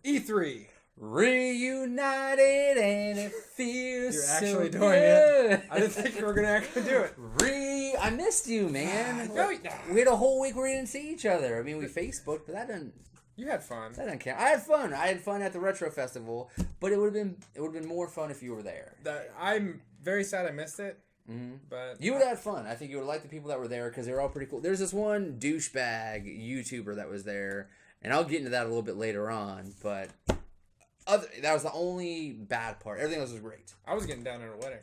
E3. Reunited and it feels You're so actually doing good. it. I didn't think you were going to actually do it. I missed you, man. No, We had a whole week where we didn't see each other. I mean, we Facebooked, but that didn't. You had fun. That didn't count. I had fun. I had fun at the Retro Festival, but it would have been more fun if you were there. I'm very sad I missed it. Mm-hmm. But you would have had fun. I think you would like the people that were there because they were all pretty cool. There's this one douchebag YouTuber that was there, and I'll get into that a little bit later on. But that was the only bad part. Everything else was great. I was getting down at a wedding.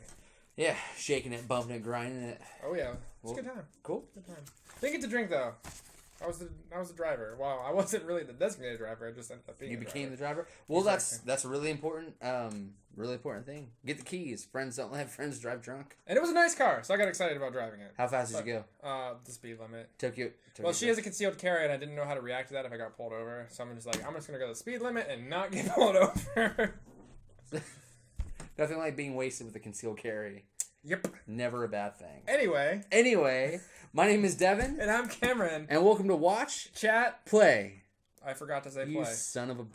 Yeah, shaking it, bumping it, grinding it. Oh yeah, it's a good time. Cool. Good time. Didn't get to drink though. I was the driver. Well, I wasn't really the designated driver. I just ended up being. You became the driver. Well, exactly. that's a really important thing. Get the keys. Friends don't let friends drive drunk. And it was a nice car, so I got excited about driving it. How fast did you go? The speed limit. Tokyo. Well, she has a concealed carry, and I didn't know how to react to that if I got pulled over. So I'm just gonna go the speed limit and not get pulled over. Nothing like being wasted with a concealed carry. Yep. Never a bad thing. Anyway, my name is Devon. And I'm Cameron. And welcome to Watch, Chat, Play. I forgot to say you play. Son of a...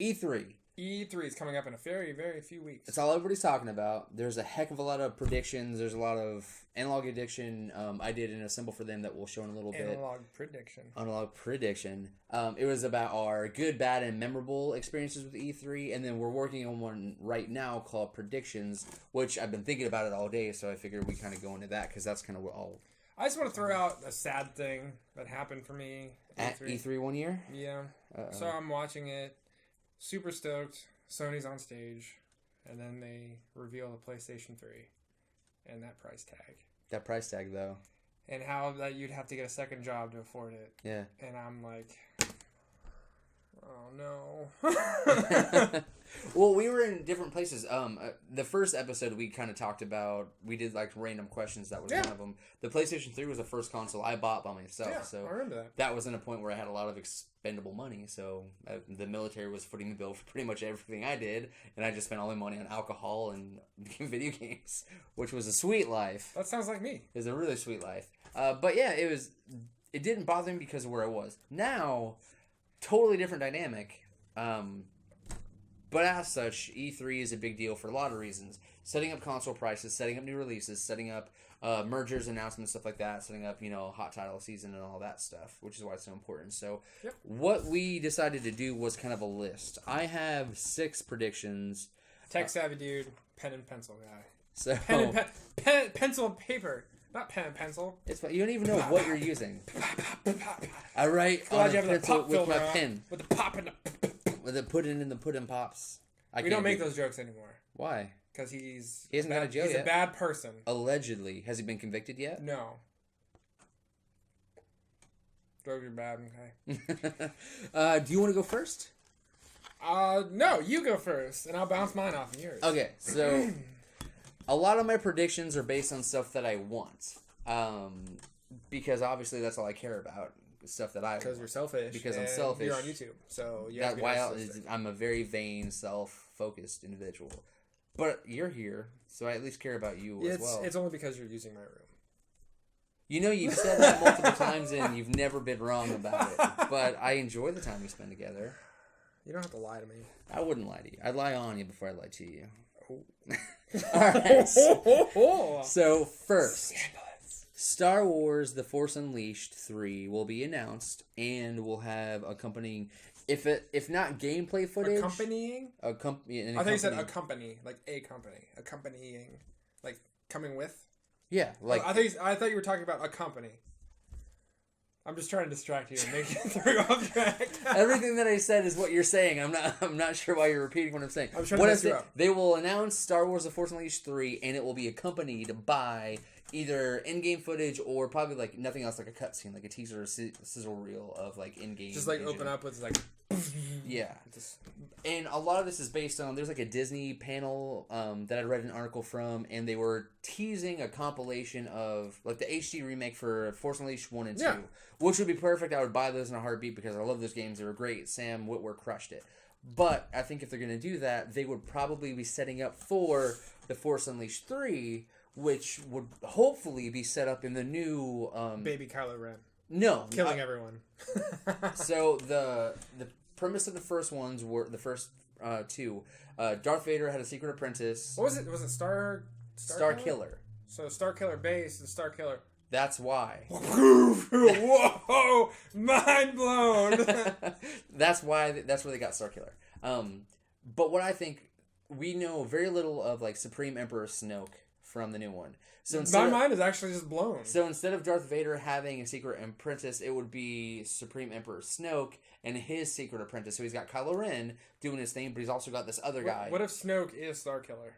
E3. E3 is coming up in a very, very few weeks. It's all everybody's talking about. There's a heck of a lot of predictions. There's a lot of analog addiction. I did an assemble for them that we'll show in a little bit. Analog prediction. It was about our good, bad, and memorable experiences with E3, and then we're working on one right now called Predictions, which I've been thinking about it all day, so I figured we kind of go into that because that's kind of what all... I just want to throw out a sad thing that happened for me at E3 one year? Yeah. So I'm watching it. Super stoked. Sony's on stage, and then they reveal the PlayStation 3 and that price tag. That price tag, though. And how that you'd have to get a second job to afford it. Yeah. And I'm like, oh no. Well, we were in different places. The first episode we kind of talked about, we did like random questions. That was one of them. The PlayStation 3 was the first console I bought by myself. Yeah, so I remember that was in a point where I had a lot of expendable money. So the military was footing the bill for pretty much everything I did. And I just spent all my money on alcohol and video games, which was a sweet life. That sounds like me. It was a really sweet life. But yeah, it didn't bother me because of where I was. Now, totally different dynamic. But as such, E3 is a big deal for a lot of reasons. Setting up console prices, setting up new releases, setting up mergers, announcements, stuff like that, setting up, hot title season and all that stuff, which is why it's so important. So what we decided to do was kind of a list. I have 6 predictions. Tech-savvy dude, pen and pencil guy. So Pencil and paper. Not pen and pencil. It's fun. You don't even know what you're using. I write on a pencil with my pen. With the pop and the... With the pudding in the pudding pops. We don't make those jokes anymore. Why? Because he hasn't gone to jail yet. He's a bad person. Allegedly. Has he been convicted yet? No. Drugs are bad, okay. Do you want to go first? No, you go first, and I'll bounce mine off of yours. Okay, so a lot of my predictions are based on stuff that I want. Because obviously that's all I care about. Stuff that I because you're selfish. Because I'm selfish. You're on YouTube, so you that's why I'm a very vain, self-focused individual. But you're here, so I at least care about you as well. It's only because you're using my room. You've said that multiple times, and you've never been wrong about it. But I enjoy the time we spend together. You don't have to lie to me. I wouldn't lie to you. I'd lie on you before I lie to you. Oh. All right. So first. Star Wars The Force Unleashed 3 will be announced and will have accompanying, if not gameplay footage. Accompanying? I thought you said accompany, like a company. Accompanying. Like coming with? Yeah. Like I thought you were talking about a company. I'm just trying to distract you and make you throw you off track. Everything that I said is what you're saying. I'm not sure why you're repeating what I'm saying. I'm trying to mess you up. They will announce Star Wars The Force Unleashed 3 and it will be accompanied by either in-game footage or probably like nothing else, like a cutscene, like a teaser or sizzle reel of like in-game. Just like vision. open up with like. Yeah, and a lot of this is based on there's like a Disney panel that I read an article from, and they were teasing a compilation of like the HD remake for Force Unleashed 1 and 2, which would be perfect. I would buy those in a heartbeat because I love those games. They were great. Sam Witwer crushed it. But I think if they're going to do that, they would probably be setting up for the Force Unleashed 3, which would hopefully be set up in the new Baby Kylo Ren. No, killing everyone. So the premise of the first ones were the first two. Darth Vader had a secret apprentice. What was it? Was it Star Killer? So Star Killer base and Star Killer. That's why. Whoa! Mind blown. That's why. That's where they got Star Killer. But what I think, we know very little of like Supreme Emperor Snoke from the new one. So my mind is actually just blown. So instead of Darth Vader having a secret apprentice, it would be Supreme Emperor Snoke and his secret apprentice. So he's got Kylo Ren doing his thing, but he's also got this other guy. What if Snoke is Star Killer?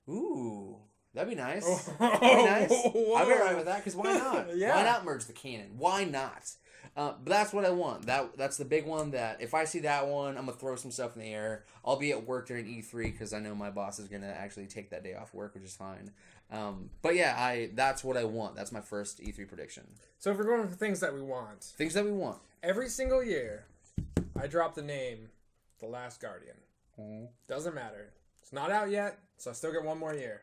Ooh, that'd be nice. That'd be nice. I'd be alright with that, because why not? Yeah. Why not merge the canon? Why not? But that's what I want. That's the big one. That if I see that one, I'm gonna throw some stuff in the air. I'll be at work during E3 because I know my boss is gonna actually take that day off work, which is fine. But yeah, that's what I want. That's my first E3 prediction. So if we're going for things that we want, every single year, I drop the name, The Last Guardian. Doesn't matter. It's not out yet, so I still get one more year.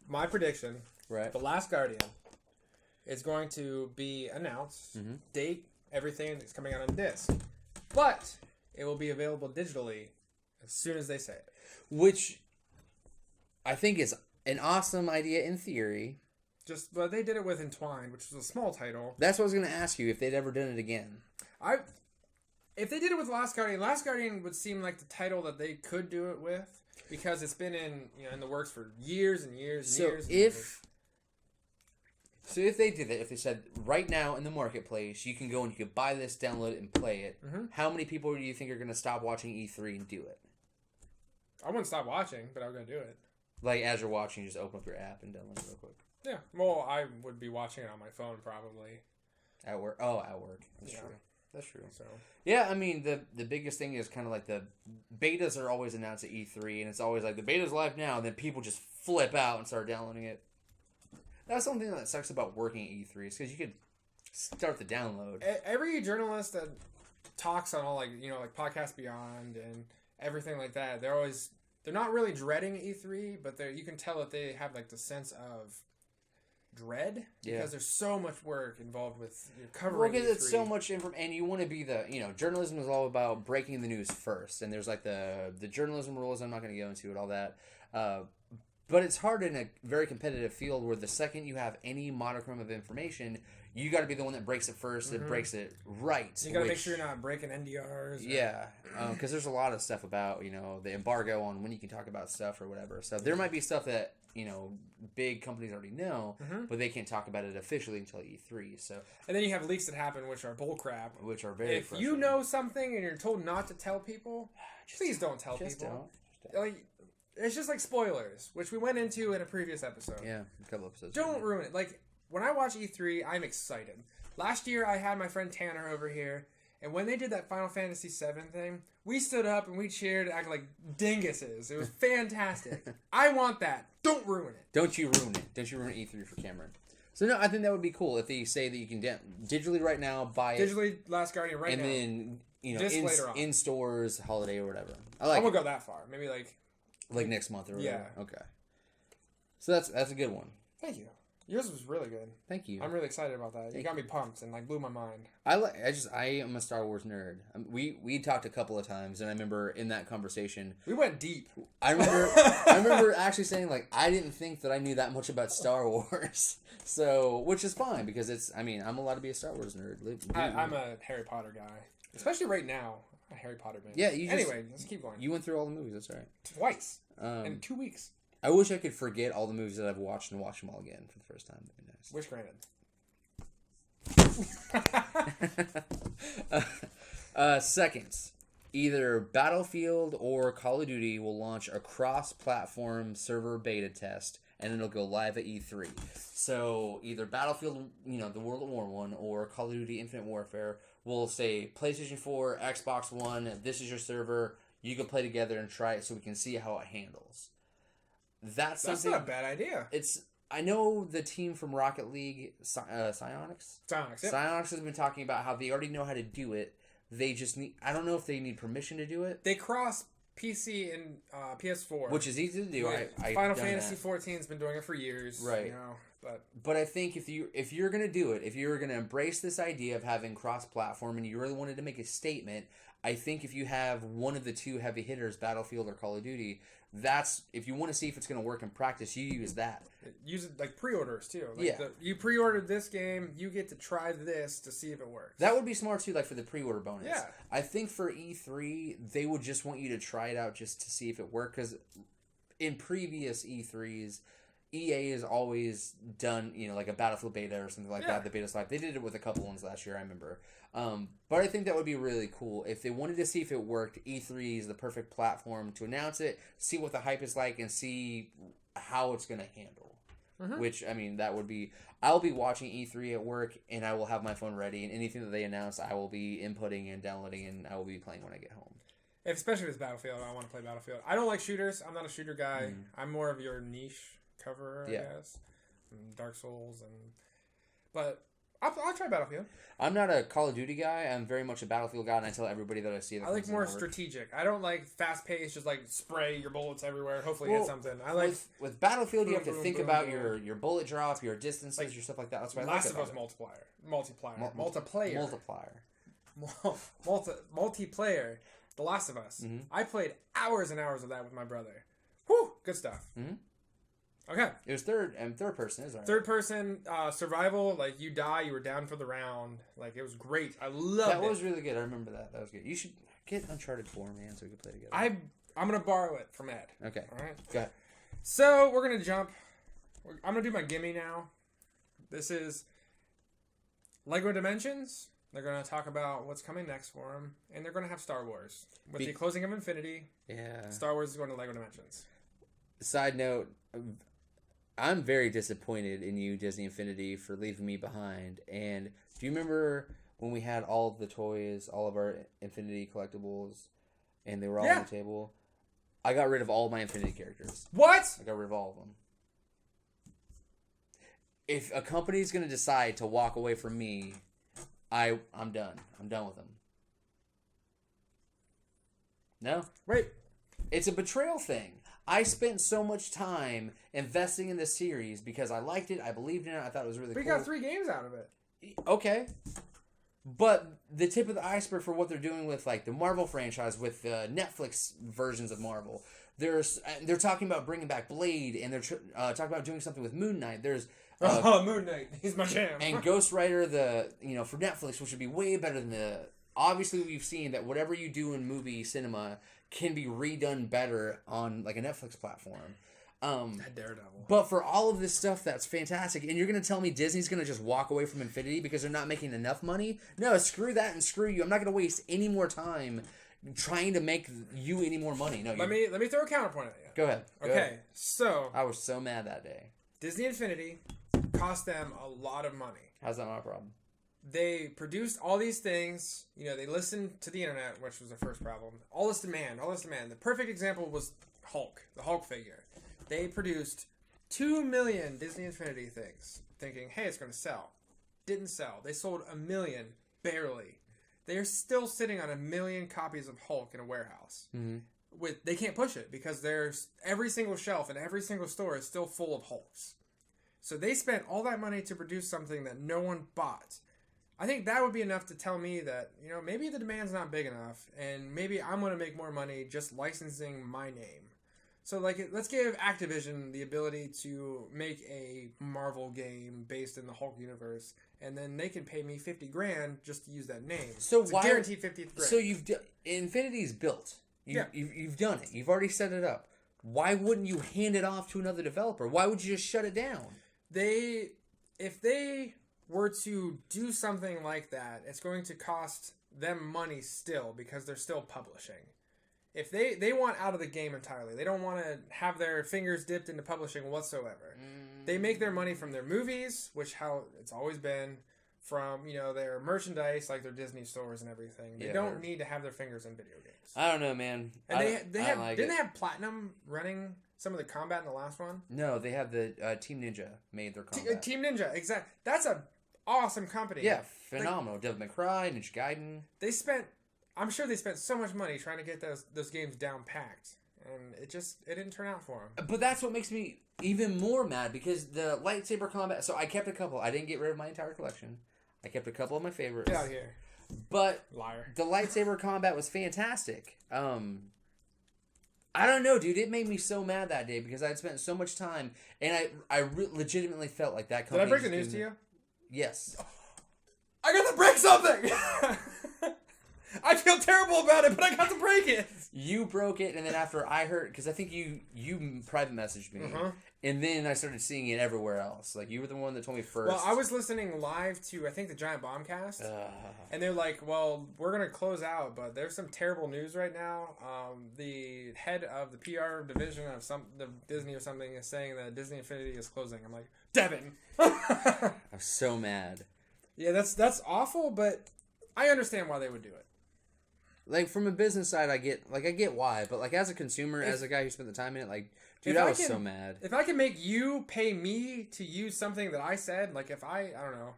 My prediction, right? The Last Guardian is going to be announced, date, everything that's coming out on disc. But it will be available digitally as soon as they say it. Which I think is an awesome idea in theory. But they did it with Entwined, which was a small title. That's what I was going to ask you, if they'd ever done it again. If they did it with Last Guardian would seem like the title that they could do it with, because it's been in the works for years and years and years. So if they did it, if they said right now in the marketplace, you can go and you can buy this, download it, and play it, how many people do you think are going to stop watching E3 and do it? I wouldn't stop watching, but I'm going to do it. Like, as you're watching, you just open up your app and download it real quick. Yeah. Well, I would be watching it on my phone, probably. At work? Oh, at work. That's true. That's true. So. Yeah, I mean, the biggest thing is kind of like the betas are always announced at E3, and it's always like, the beta's live now, and then people just flip out and start downloading it. That's something that sucks about working at E3, is because you could start the download. Every journalist that talks on all like Podcast Beyond and everything like that, they're not really dreading E3, but you can tell that they have like the sense of dread because there's so much work involved with covering. Well, because it's E3. so much information, and you want to be journalism is all about breaking the news first, and there's like the journalism rules. I'm not going to go into it, all that. But it's hard in a very competitive field where the second you have any modicum of information, you got to be the one that breaks it first, that breaks it right. You got to make sure you're not breaking NDRs. Yeah, because there's a lot of stuff about, the embargo on when you can talk about stuff or whatever. So there might be stuff that, big companies already know, but they can't talk about it officially until E3. So, and then you have leaks that happen, which are bullcrap. Which are very If you know something and you're told not to tell people, please don't tell people. Like, it's just like spoilers, which we went into in a previous episode. Yeah, a couple episodes. Don't ruin it. Like, when I watch E3, I'm excited. Last year, I had my friend Tanner over here, and when they did that Final Fantasy VII thing, we stood up and we cheered and acted like dinguses. It was fantastic. I want that. Don't ruin it. Don't you ruin it. Don't you ruin E3 for Cameron. So, no, I think that would be cool if they say that you can digitally right now, buy it. Digitally, Last Guardian right now. And then, later on. In stores, holiday or whatever. I won't go that far. Maybe like next month or whatever. Yeah. Okay. So that's a good one. Thank you. Yours was really good. Thank you. I'm really excited about that. You got me pumped and blew my mind. I am a Star Wars nerd. We talked a couple of times, and I remember in that conversation we went deep. I remember actually saying I didn't think that I knew that much about Star Wars. So, which is fine because I'm allowed to be a Star Wars nerd. I'm a Harry Potter guy, especially right now. A Harry Potter man. Yeah. Anyway, let's keep going. You went through all the movies. That's right. Twice in 2 weeks. I wish I could forget all the movies that I've watched and watch them all again for the first time. Wish granted. Second, either Battlefield or Call of Duty will launch a cross-platform server beta test, and it'll go live at E3. So either Battlefield, the World at War one, or Call of Duty Infinite Warfare will say PlayStation 4, Xbox One, this is your server. You can play together and try it so we can see how it handles. That's not a bad idea. I know the team from Rocket League, Psyonix? Psyonix, yep. Psyonix has been talking about how they already know how to do it. They just need... I don't know if they need permission to do it. They cross PC and PS4, which is easy to do. I Final Fantasy 14's been doing it for years, right? You know, but I think if you're gonna do it, if you're gonna embrace this idea of having cross-platform, and you really wanted to make a statement, I think if you have one of the two heavy hitters, Battlefield or Call of Duty, that's if you want to see if it's gonna work in practice, you use that. Use it like pre-orders too. Like you pre-ordered this game, you get to try this to see if it works. That would be smart too, like for the pre-order bonus. Yeah. I think for E3, they would just want you to try it out just to see if it worked, because in previous E3s, EA has always done, like a Battlefield beta or something like that, the beta slide. They did it with a couple ones last year, I remember. But I think that would be really cool. If they wanted to see if it worked, E3 is the perfect platform to announce it, see what the hype is like, and see how it's going to handle. Mm-hmm. Which, I mean, that would be... I'll be watching E3 at work, and I will have my phone ready, and anything that they announce, I will be inputting and downloading, and I will be playing when I get home. Especially if it's Battlefield, I want to play Battlefield. I don't like shooters. I'm not a shooter guy. I'm more of your niche coverer, I guess. Dark Souls, but I'll try Battlefield. I'm not a Call of Duty guy. I'm very much a Battlefield guy, and I tell everybody that I see that I like more strategic. I don't like fast-paced, just like spray your bullets everywhere, hopefully hit something. I like with Battlefield, you have to think about your bullet drop, your distances, your stuff like that. That's why I like it. Last of Us multiplayer. The Last of Us. Mm-hmm. I played hours and hours of that with my brother. Whew, good stuff. Mm-hmm. Okay. It was third person, isn't it? Third person, survival, like you die, you were down for the round. Like it was great. I loved it. That was really good. I remember that. That was good. You should get Uncharted 4, man, so we can play together. I'm going to borrow it from Ed. Okay. All right. Go ahead. So we're going to jump. I'm going to do my gimme now. This is Lego Dimensions. They're going to talk about what's coming next for them. And they're going to have Star Wars. With the closing of Infinity, Star Wars is going to Lego Dimensions. Side note, I'm very disappointed in you, Disney Infinity, for leaving me behind. And do you remember when we had all of the toys, all of our Infinity collectibles, and they were all on the table? I got rid of all my Infinity characters. What? I got rid of all of them. If a company's going to decide to walk away from me, I'm done. I'm done with them. No? Wait. It's a betrayal thing. I spent so much time investing in this series because I liked it, I believed in it, I thought it was really cool. We got 3 games out of it. Okay. But the tip of the iceberg for what they're doing with like the Marvel franchise, with the Netflix versions of Marvel, they're talking about bringing back Blade, and they're talking about doing something with Moon Knight. There's Moon Knight, he's my jam. And Ghost Rider, for Netflix, which would be way better than the... Obviously, we've seen that whatever you do in movie cinema can be redone better on like a Netflix platform. Daredevil. But for all of this stuff, that's fantastic. And you're going to tell me Disney's going to just walk away from Infinity because they're not making enough money? No, screw that and screw you. I'm not going to waste any more time trying to make you any more money. No, let me throw a counterpoint at you. Go ahead. Okay, so I was so mad that day. Disney Infinity cost them a lot of money. How's that not a problem? They produced all these things. They listened to the internet, which was the first problem. All this demand. The perfect example was Hulk, the Hulk figure. They produced 2 million Disney Infinity things, thinking, hey, it's going to sell. Didn't sell. They sold 1 million, barely. They are still sitting on 1 million copies of Hulk in a warehouse. Mm-hmm. They can't push it because there's every single shelf and every single store is still full of Hulks. So they spent all that money to produce something that no one bought. I think that would be enough to tell me that, maybe the demand's not big enough, and maybe I'm going to make more money just licensing my name. So, let's give Activision the ability to make a Marvel game based in the Hulk universe, and then they can pay me $50,000 just to use that name. So it's guaranteed $50,000. So Infinity's built. You've done it. You've already set it up. Why wouldn't you hand it off to another developer? Why would you just shut it down? If they were to do something like that, it's going to cost them money still because they're still publishing. If they want out of the game entirely, they don't want to have their fingers dipped into publishing whatsoever. They make their money from their movies, which how it's always been, from their merchandise, like their Disney stores and everything. They don't need to have their fingers in video games. I don't know, man. And they have Platinum running some of the combat in the last one? No, they have the Team Ninja made their combat. Team Ninja, exactly. That's a awesome company. Yeah, phenomenal. Devil May Cry, Ninja Gaiden. They spent... I'm sure they spent so much money trying to get those games down packed, and it didn't turn out for them. But that's what makes me even more mad, because the lightsaber combat. So I kept a couple. I didn't get rid of my entire collection. I kept a couple of my favorites. Get out of here. But Liar. The lightsaber combat was fantastic. I don't know, dude. It made me so mad that day because I'd spent so much time, and I legitimately felt like that company. Did I break the news to you? Yes. I got to break something! I feel terrible about it, but I got to break it! You broke it, and then after I heard, because I think you private messaged me, and then I started seeing it everywhere else. Like, you were the one that told me first. Well, I was listening live to, I think, the Giant Bombcast, and they're like, well, we're going to close out, but there's some terrible news right now. The head of the PR division of the Disney or something is saying that Disney Infinity is closing. I'm like, Devin! I'm so mad. Yeah, that's awful, but I understand why they would do it. Like, from a business side, I get why, but like as a consumer, as a guy who spent the time in it, like, dude, I was so mad. If I can make you pay me to use something that I said, like if I don't know,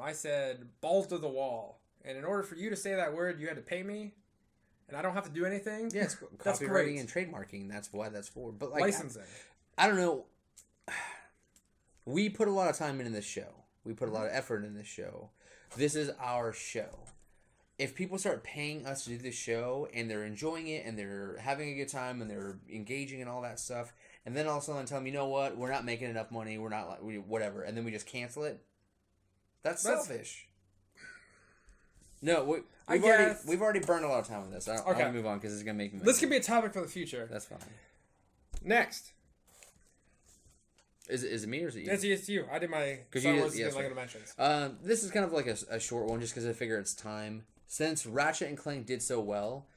I said balls to the wall, and in order for you to say that word, you had to pay me, and I don't have to do anything. Yeah, it's copywriting and trademarking. That's why that's for. But like licensing. I don't know. We put a lot of time into this show. We put a lot of effort in this show. This is our show. If people start paying us to do this show and they're enjoying it and they're having a good time and they're engaging and all that stuff, and then all of a sudden tell them, you know what, we're not making enough money, we're not, whatever, and then we just cancel it, that's selfish. No, we've already burned a lot of time on this. I'm going to move on because it's going to make me mad. This could be a topic for the future. That's fine. Next. Is it me or is it you? It's you. I did my Star Wars Lego Dimensions. This is kind of like a short one just because I figure it's time. Since Ratchet and Clank did so well,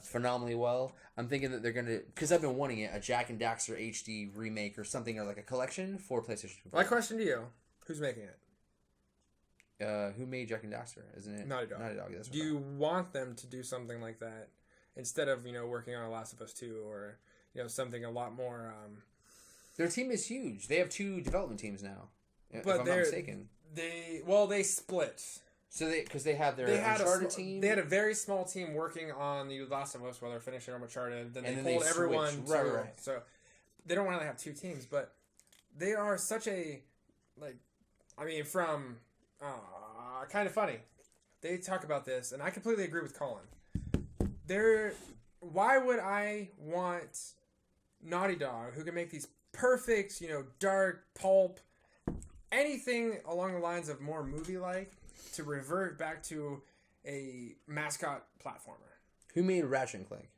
phenomenally well, I'm thinking that they're going to, because I've been wanting it, a Jak and Daxter HD remake or something, or like a collection for PlayStation 4. My question to you, who's making it? Who made Jak and Daxter? Isn't it? Naughty Dog. Naughty Dog. That's do you want them to do something like that instead of, working on Last of Us 2 or, something a lot more... Their team is huge. They have 2 development teams now, if I'm not mistaken. They split. So because they have their Uncharted team. They had a very small team working on the Last of Us while they're finishing on Uncharted. Then they pulled everyone. Right. So they don't want to have 2 teams, but they are such a from Kind of Funny. They talk about this, and I completely agree with Colin. Why would I want Naughty Dog, who can make these perfect, dark pulp, anything along the lines of more movie-like, to revert back to a mascot platformer? Who made Ratchet and Clank?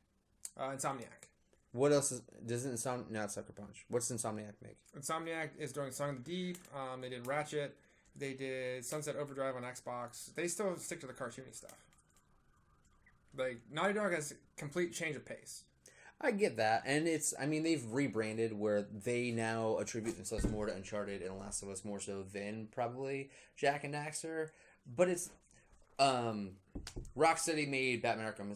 Insomniac. What else doesn't Insomniac? Not Sucker Punch. What's Insomniac make? Insomniac is doing Song of the Deep. They did Ratchet. They did Sunset Overdrive on Xbox. They still stick to the cartoony stuff. Like, Naughty Dog has complete change of pace. I get that, and they've rebranded where they now attribute themselves more to Uncharted and Last of Us more so than probably Jak and Daxter. But it's Rocksteady made Batman Arkham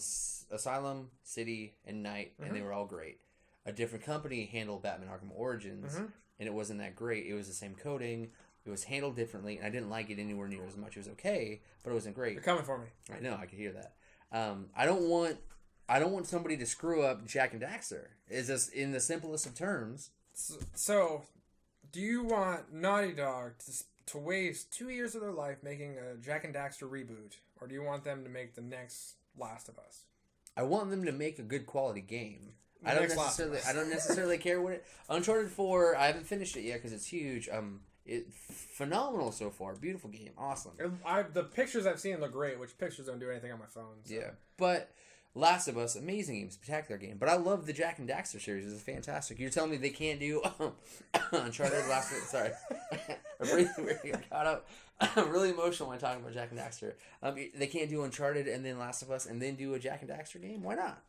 Asylum, City, and Night, and they were all great. A different company handled Batman Arkham Origins, and it wasn't that great. It was the same coding. It was handled differently, and I didn't like it anywhere near as much. It was okay, but it wasn't great. You're coming for me. I know, I could hear that. I don't want somebody to screw up Jak and Daxter. It's just in the simplest of terms. So, do you want Naughty Dog to waste 2 years of their life making a Jak and Daxter reboot, or do you want them to make the next Last of Us? I want them to make a good quality game. I don't necessarily care what it... Uncharted 4, I haven't finished it yet because it's huge. Phenomenal so far. Beautiful game. Awesome. The pictures I've seen look great, which pictures don't do anything on my phone. So. Yeah, but Last of Us, amazing game, spectacular game. But I love the Jak and Daxter series. It's fantastic. You're telling me they can't do Uncharted Last of Us? Sorry. I'm really emotional when talking about Jak and Daxter. They can't do Uncharted and then Last of Us and then do a Jak and Daxter game? Why not?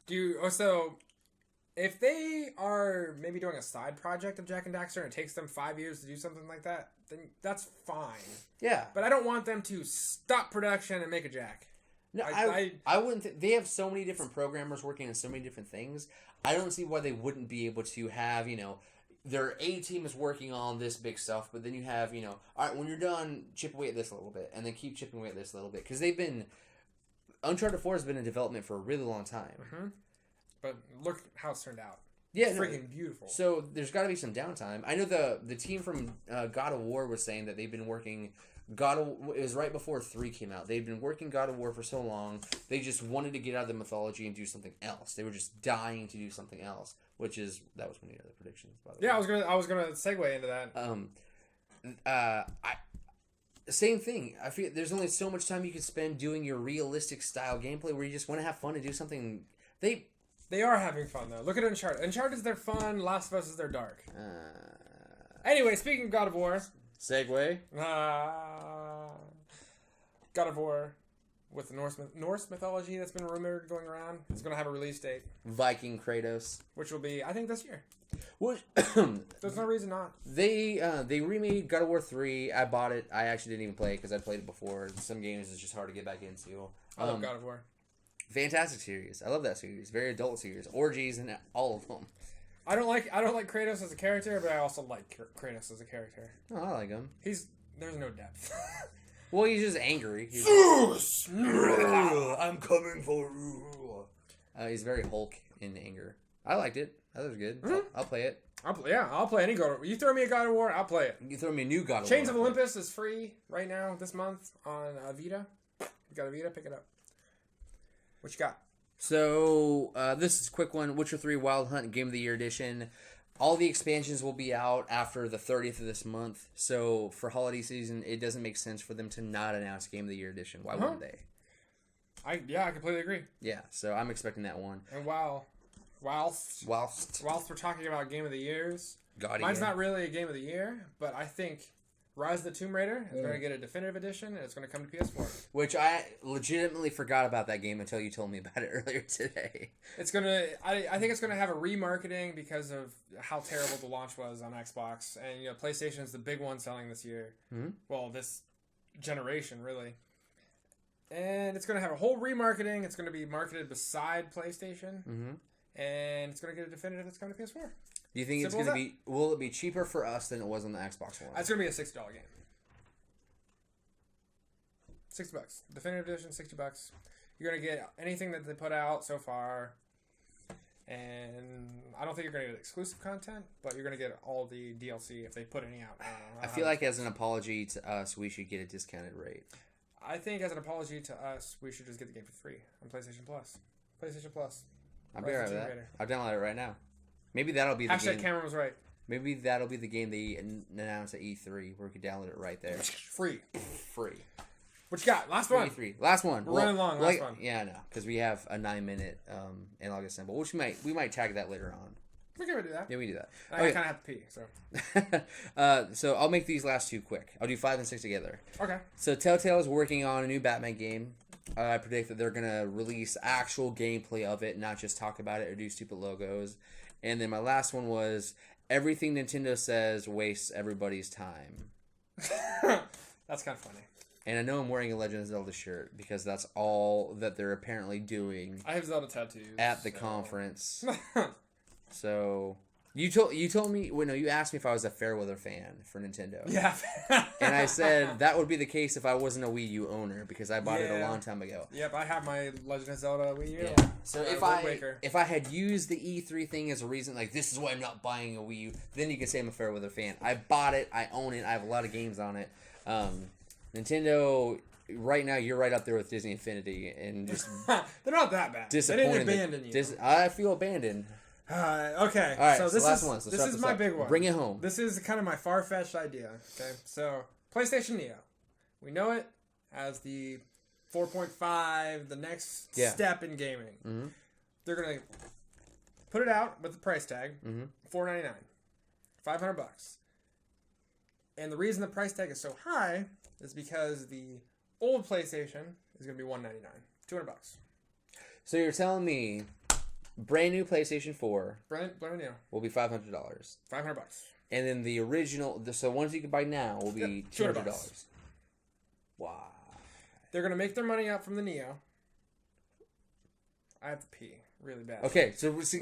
If they are maybe doing a side project of Jak and Daxter and it takes them 5 years to do something like that, then that's fine. Yeah. But I don't want them to stop production and make a Jak. No, I wouldn't. They have so many different programmers working on so many different things. I don't see why they wouldn't be able to have, their A team is working on this big stuff, but then you have, all right, when you're done, chip away at this a little bit, and then keep chipping away at this a little bit. Because they've been... Uncharted 4 has been in development for a really long time. Mm-hmm. But look how it's turned out. Yeah, it's freaking beautiful. So there's got to be some downtime. I know the team from God of War was saying that they've been working it was right before 3 came out. They'd been working God of War for so long, they just wanted to get out of the mythology and do something else. They were just dying to do something else, that was one of the other predictions, by the way. Yeah, I was gonna segue into that. Same thing. I feel there's only so much time you can spend doing your realistic style gameplay where you just want to have fun and do something. They are having fun though. Look at Uncharted. Uncharted's their fun. Last of Us is their dark. Anyway, speaking of God of War. Segue. God of War with the Norse mythology that's been rumored going around. It's going to have a release date. Viking Kratos. Which will be, I think, this year. What? There's no reason not. They remade God of War 3. I bought it. I actually didn't even play it because I played it before. Some games it's just hard to get back into. I love God of War. Fantastic series. I love that series. Very adult series. Orgies and all of them. I don't like Kratos as a character, but I also like Kratos as a character. Oh, I like him. There's no depth. Well, he's just angry. Zeus! I'm coming for you. He's very Hulk in anger. I liked it. That was good. Mm-hmm. I'll play it. I'll play any God of War. You throw me a God of War, I'll play it. You throw me a new God of War. Chains of Olympus is free right now this month on Vita. You got a Vita? Pick it up. What you got? So, this is a quick one. Witcher 3 Wild Hunt Game of the Year Edition. All the expansions will be out after the 30th of this month. So, for holiday season, it doesn't make sense for them to not announce Game of the Year Edition. Why wouldn't they? I completely agree. Yeah, so I'm expecting that one. And whilst we're talking about Game of the Years, mine's not really a Game of the Year, but I think Rise of the Tomb Raider is going to get a definitive edition, and it's going to come to PS4. Which I legitimately forgot about that game until you told me about it earlier today. It's going to... I think it's going to have a remarketing because of how terrible the launch was on Xbox. And, PlayStation is the big one selling this year. Mm-hmm. Well, this generation, really. And it's going to have a whole remarketing. It's going to be marketed beside PlayStation. Mm-hmm. And it's going to get a definitive that's coming to PS4. Do you think it's going to be... Will it be cheaper for us than it was on the Xbox One? It's going to be a $60 game. $60. Definitive edition, $60. You're going to get anything that they put out so far. And I don't think you're going to get exclusive content, but you're going to get all the DLC if they put any out. I feel like as an apology to us, we should get a discounted rate. I think as an apology to us, we should just get the game for free on PlayStation Plus. PlayStation Plus. I'll be right with that. I'll download it right now. Maybe that'll be the game. Cameron was right. Maybe that'll be the game they announced at E3 where we could download it right there. Free. What you got? Last one. E3. Last one. We're running long. Last one. Yeah, I know. Because we have a 9-minute analog assemble, which we might tag that later on. We can do that. Yeah, we do that. I kind of have to pee, so. So I'll make these last two quick. I'll do 5 and 6 together. Okay. So Telltale is working on a new Batman game. I predict that they're going to release actual gameplay of it, not just talk about it or do stupid logos. And then my last one was everything Nintendo says wastes everybody's time. That's kind of funny. And I know I'm wearing a Legend of Zelda shirt because that's all that they're apparently doing. I have Zelda tattoos at the conference. So you told me you asked me if I was a Fairweather fan for Nintendo. Yeah. And I said that would be the case if I wasn't a Wii U owner because I bought it a long time ago. Yep, I have my Legend of Zelda Wii U. Yeah. So if I had used the E3 thing as a reason, like this is why I'm not buying a Wii U, then you could say I'm a Fairweather fan. I bought it, I own it, I have a lot of games on it. Nintendo, right now you're right up there with Disney Infinity and just they're not that bad. They didn't abandon you. I feel abandoned. Okay. All right. So this last one. This is my big one. Bring it home. This is kind of my far-fetched idea. Okay. So PlayStation Neo, we know it as the 4.5, the next step in gaming. Mm-hmm. They're gonna put it out with the price tag, $499, $500. And the reason the price tag is so high is because the old PlayStation is gonna be $199, $200. So you're telling me brand new PlayStation 4 brand new will be $500. $500. And then the original, so ones you can buy now will be $200. Wow. They're going to make their money up from the Neo. I have to pee really bad. Okay, so keep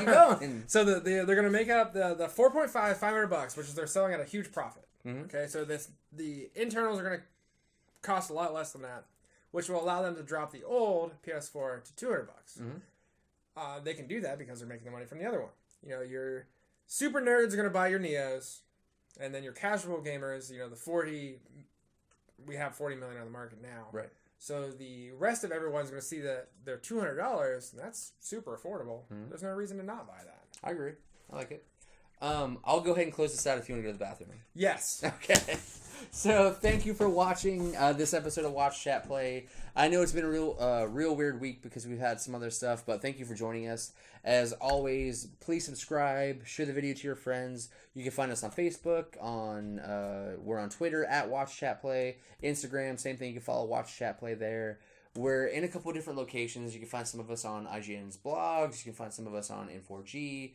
going. So they're going to make up the 4.5, $500, which is they're selling at a huge profit. Mm-hmm. Okay, so the internals are going to cost a lot less than that, which will allow them to drop the old PS4 to $200. They can do that because they're making the money from the other one. You know, your super nerds are going to buy your Neos, and then your casual gamers, you know, we have 40 million on the market now. Right. So the rest of everyone's going to see that they're $200, and that's super affordable. There's no reason to not buy that. I agree. I like it. I'll go ahead and close this out if you want to go to the bathroom. Yes. Okay. So thank you for watching this episode of Watch Chat Play. I know it's been a real weird week because we've had some other stuff, but thank you for joining us. As always, please subscribe, share the video to your friends. You can find us on Facebook, we're on Twitter at Watch Chat Play, Instagram, same thing. You can follow Watch Chat Play there. We're in a couple of different locations. You can find some of us on IGN's blogs. You can find some of us on N4G.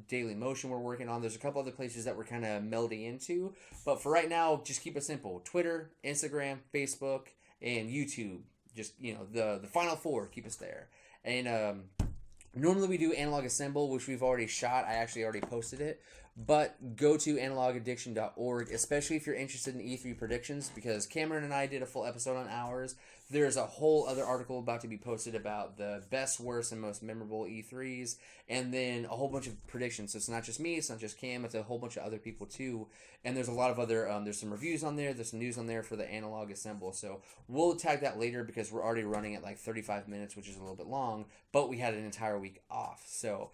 Daily Motion we're working on. There's a couple other places that we're kind of melding into. But for right now, just keep it simple. Twitter, Instagram, Facebook, and YouTube. Just, you know, the final four. Keep us there. And normally we do Analog Assemble, which we've already shot. I actually already posted it. But go to analogaddiction.org, especially if you're interested in E3 predictions, because Cameron and I did a full episode on ours. There's a whole other article about to be posted about the best, worst, and most memorable E3s, and then a whole bunch of predictions. So it's not just me, it's not just Cam, it's a whole bunch of other people too. And there's a lot of other, there's some reviews on there, there's some news on there for the Analog Assemble. So we'll tag that later because we're already running at like 35 minutes, which is a little bit long, but we had an entire week off. So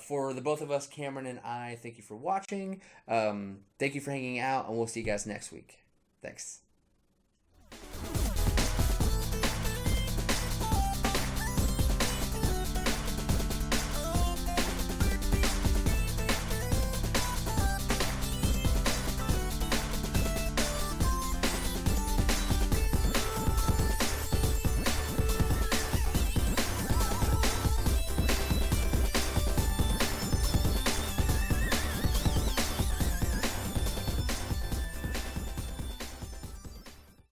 for the both of us, Cameron and I, thank you for watching. Thank you for hanging out, and we'll see you guys next week. Thanks.